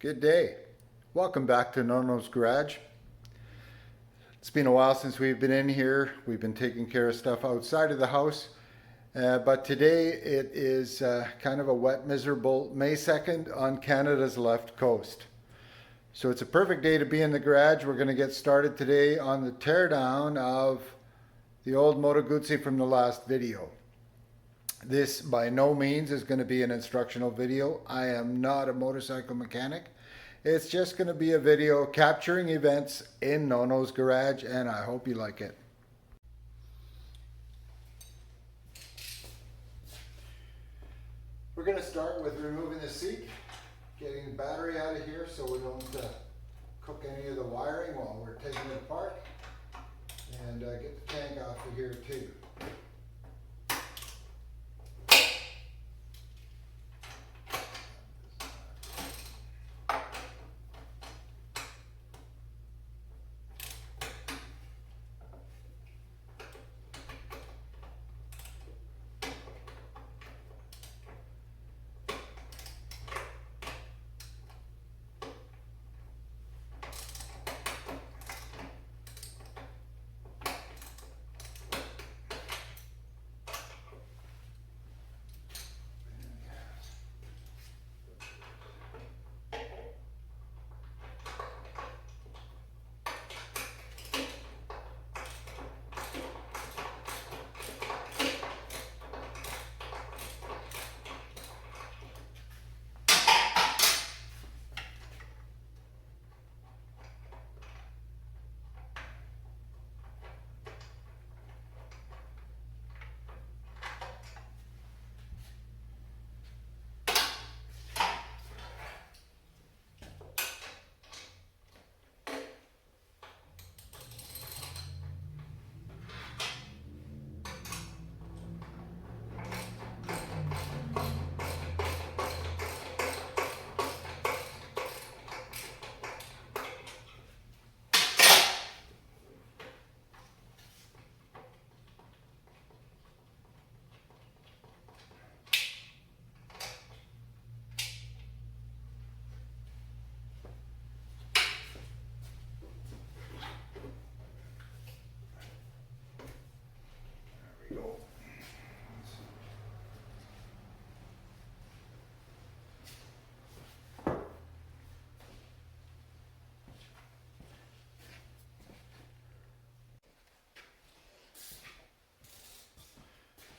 Good day. Welcome back to Nono's Garage. It's been a while since we've been in here. We've been taking care of stuff outside of the house. But today it is kind of a wet, miserable May 2nd on Canada's left coast. So it's a perfect day to be in the garage. We're going to get started today on the teardown of the old Moto Guzzi from the last video. This by no means is going to be an instructional video. I am not a motorcycle mechanic. It's just going to be a video capturing events in Nono's garage, and I hope you like it. We're going to start with removing the seat, getting the battery out of here so we don't cook any of the wiring while we're taking it apart, and get the tank off of here too.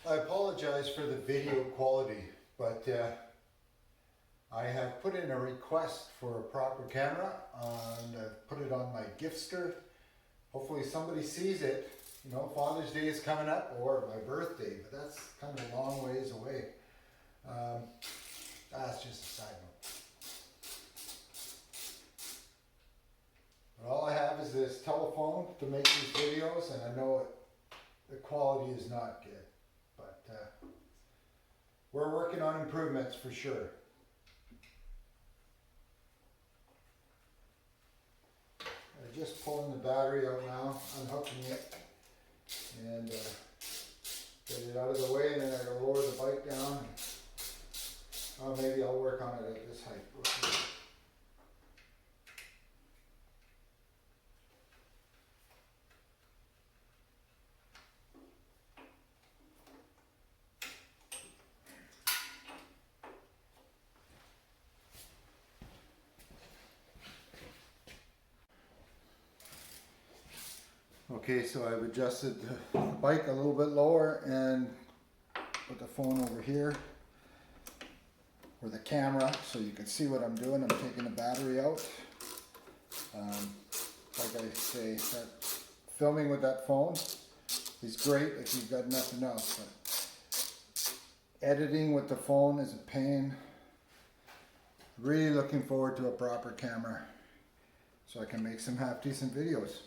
I apologize for the video quality, but I have put in a request for a proper camera and I've put it on my Giftster. Hopefully somebody sees it. You know, Father's Day is coming up, or my birthday, but that's kind of a long ways away. That's just a side note. But all I have is this telephone to make these videos, and I know the quality is not good. But we're working on improvements for sure. I'm just pulling the battery out now, unhooking it, and get it out of the way, and then I lower the bike down. Maybe I'll work on it at this height. Okay, so I've adjusted the bike a little bit lower and put the phone over here, or the camera, so you can see what I'm doing. I'm taking the battery out. Like I say, that filming with that phone is great if you've got nothing else, but editing with the phone is a pain. Really looking forward to a proper camera so I can make some half-decent videos.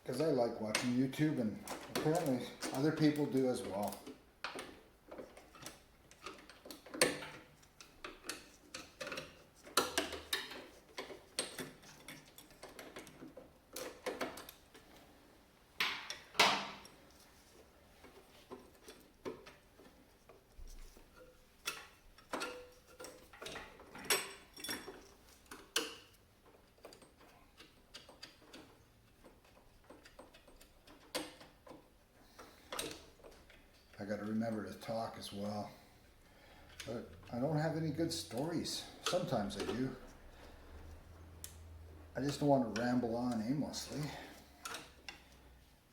Because I like watching YouTube, and apparently other people do as well. got to remember to talk as well. But I don't have any good stories. Sometimes I do. I just don't want to ramble on aimlessly.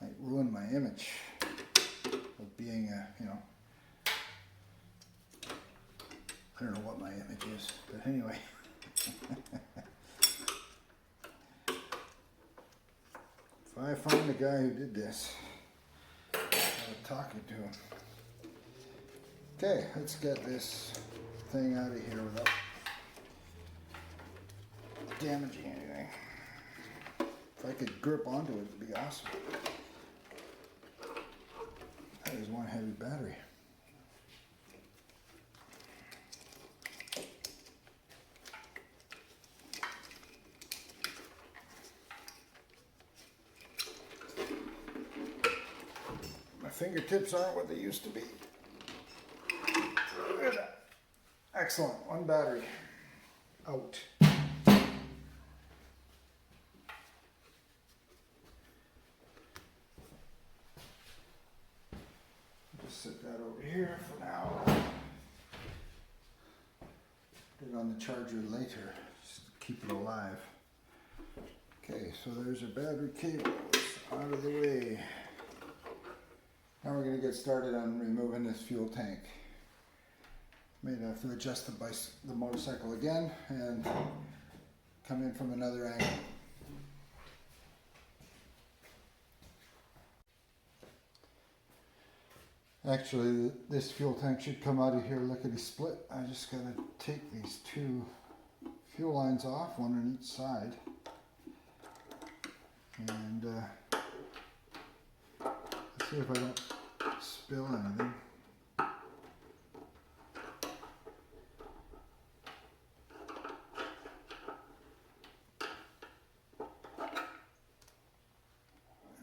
Might ruin my image of being a, you know, I don't know what my image is, but anyway. If I find the guy who did this, I'm talking to him. Okay, let's get this thing out of here without damaging anything. If I could grip onto it, it'd be awesome. That is one heavy battery. My fingertips aren't what they used to be. Look at that. Excellent, one battery out. Just set that over here for now. Put it on the charger later, just to keep it alive. Okay, so there's our battery cables out of the way. Now we're going to get started on removing this fuel tank. May have to adjust the motorcycle again and come in from another angle. Actually, this fuel tank should come out of here lickety split. I just got to take these two fuel lines off, one on each side. And let's see if I don't spill anything.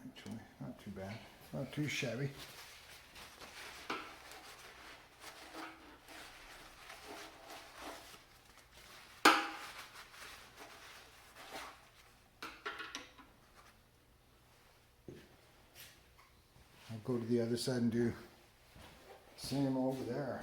Actually, not too bad. Not too shabby. I'll go to the other side and do the same over there.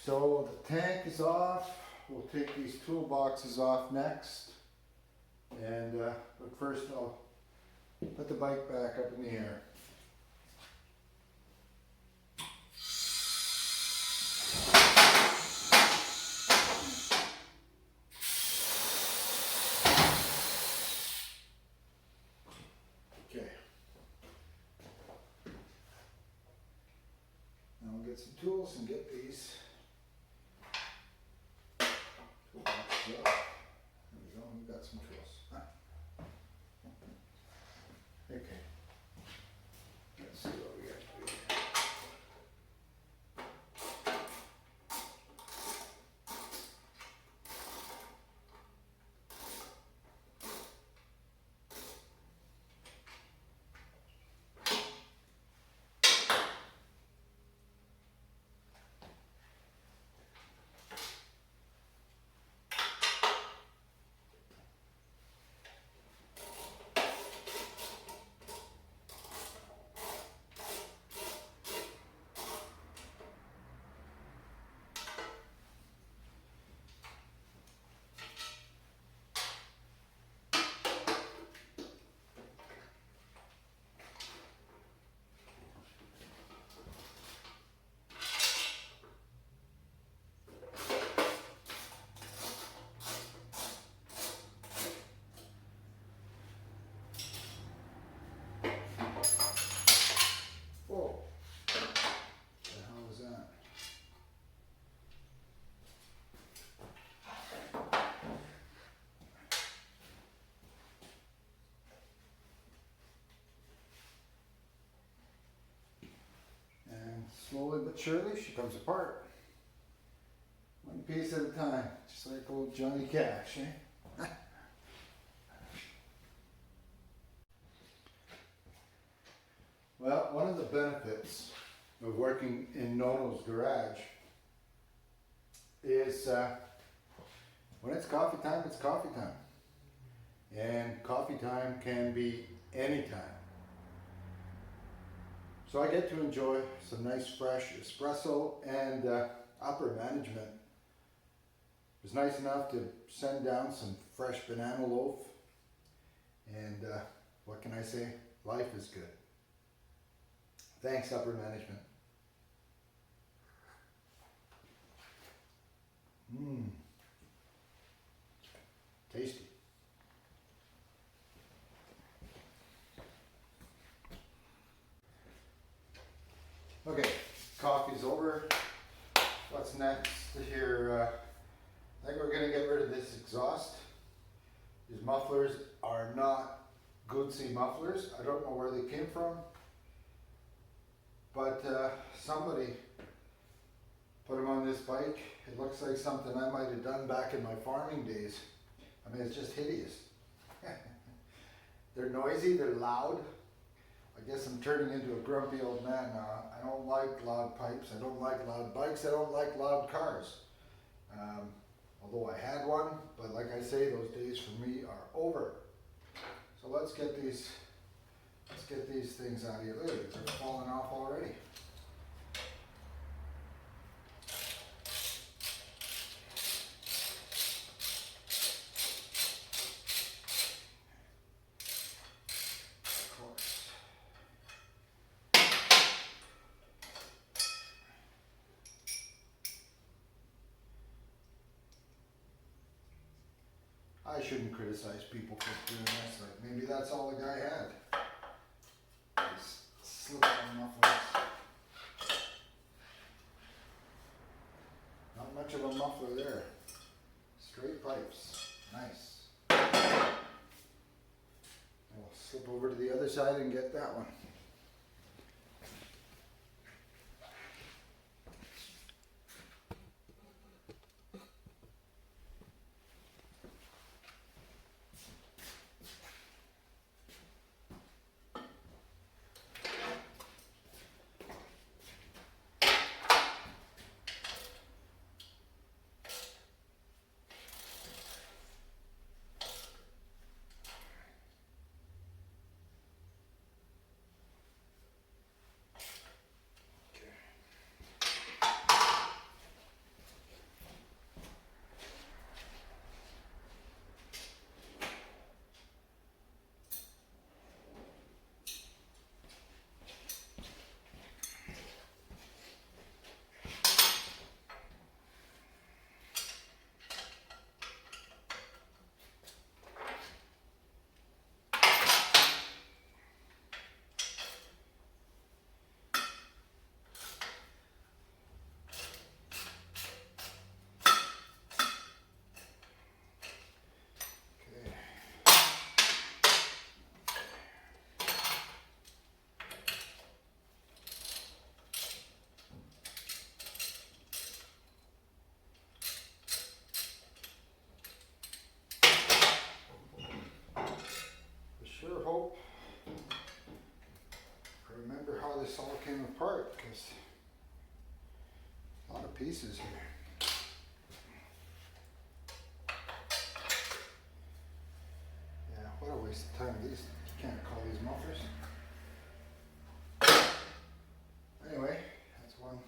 So the tank is off. We'll take these toolboxes off next. And but first I'll put the bike back up in the air. Okay. Now we'll get some tools and get these toolboxes off. There we go, we've got some tools. Okay. Let's see what we got to do here. but surely she comes apart. One piece at a time, just like old Johnny Cash, eh? Well, one of the benefits of working in Nono's garage is when it's coffee time, it's coffee time. And coffee time can be any time. So I get to enjoy some nice fresh espresso, and upper management was nice enough to send down some fresh banana loaf. And what can I say? Life is good. Thanks, upper management. Tasty. Okay, coffee's over. What's next here? I think we're gonna get rid of this exhaust. These mufflers are not Guzzi mufflers. I don't know where they came from, but somebody put them on this bike. It looks like something I might have done back in my farming days. I mean, it's just hideous. They're noisy, they're loud. I guess I'm turning into a grumpy old man now. I don't like loud pipes, I don't like loud bikes, I don't like loud cars. Although I had one, but like I say, those days for me are over. So let's get these things out of here. Look at these, they're falling off already. I shouldn't criticize people for doing this. Like, maybe that's all the guy had. Just slip on mufflers. Not much of a muffler there. Straight pipes. Nice. We'll slip over to the other side and get that one. Sure hope I remember how this all came apart, because a lot of pieces here. Yeah, what a waste of time. These, you can't call these mufflers. Anyway, that's one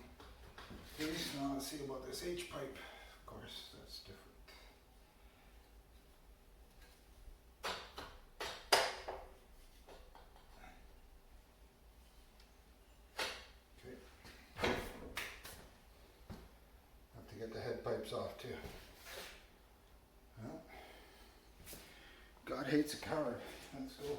piece. Now let's see about this H pipe. Of course, that's different. Get the head pipes off too. Well, God hates a coward. Let's go.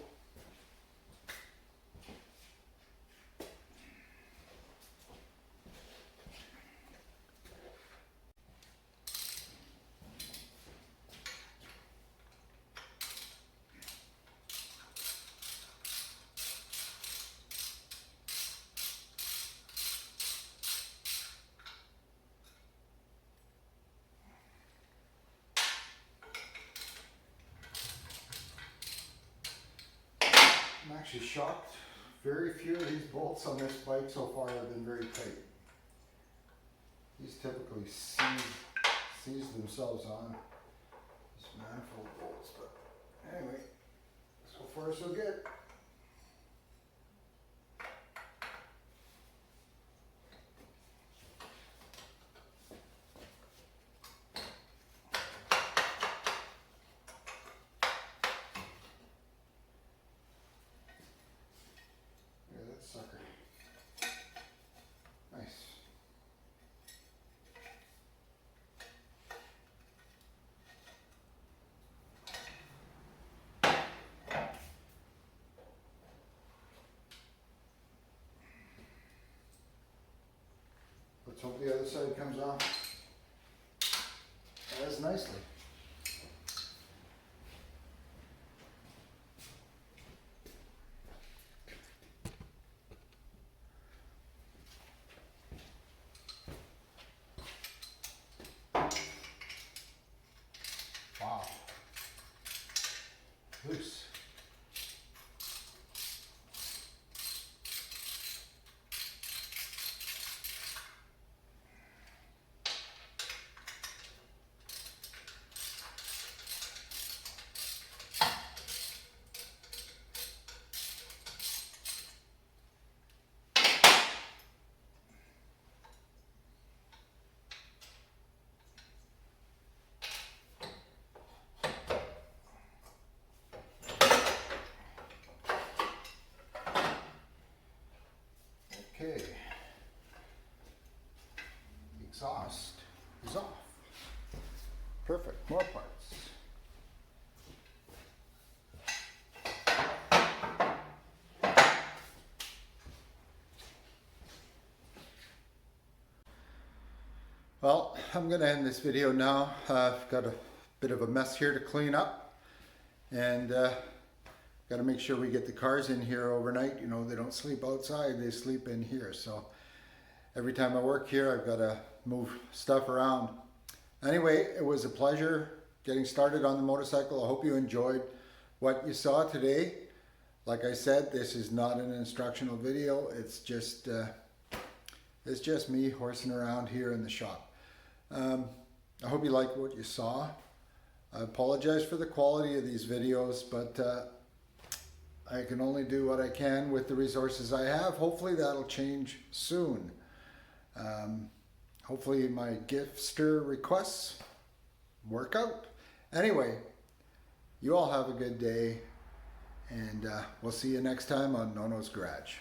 I'm actually shocked. Very few of these bolts on this bike so far have been very tight. These typically seize themselves on. This manifold bolts, but anyway, so far so good. Look at that sucker. Nice. Let's hope the other side comes off as nicely. Wow. Loose. Okay, exhaust is off. Perfect, more parts. Well, I'm going to end this video now. I've got a bit of a mess here to clean up, and got to make sure we get the cars in here overnight. You know, they don't sleep outside, they sleep in here. So every time I work here, I've got to move stuff around. Anyway, it was a pleasure getting started on the motorcycle. I hope you enjoyed what you saw today. Like I said, this is not an instructional video. It's just me horsing around here in the shop. I hope you liked what you saw. I apologize for the quality of these videos, but I can only do what I can with the resources I have. Hopefully that'll change soon. Hopefully my Gifster requests work out. Anyway, you all have a good day, and we'll see you next time on Nono's Garage.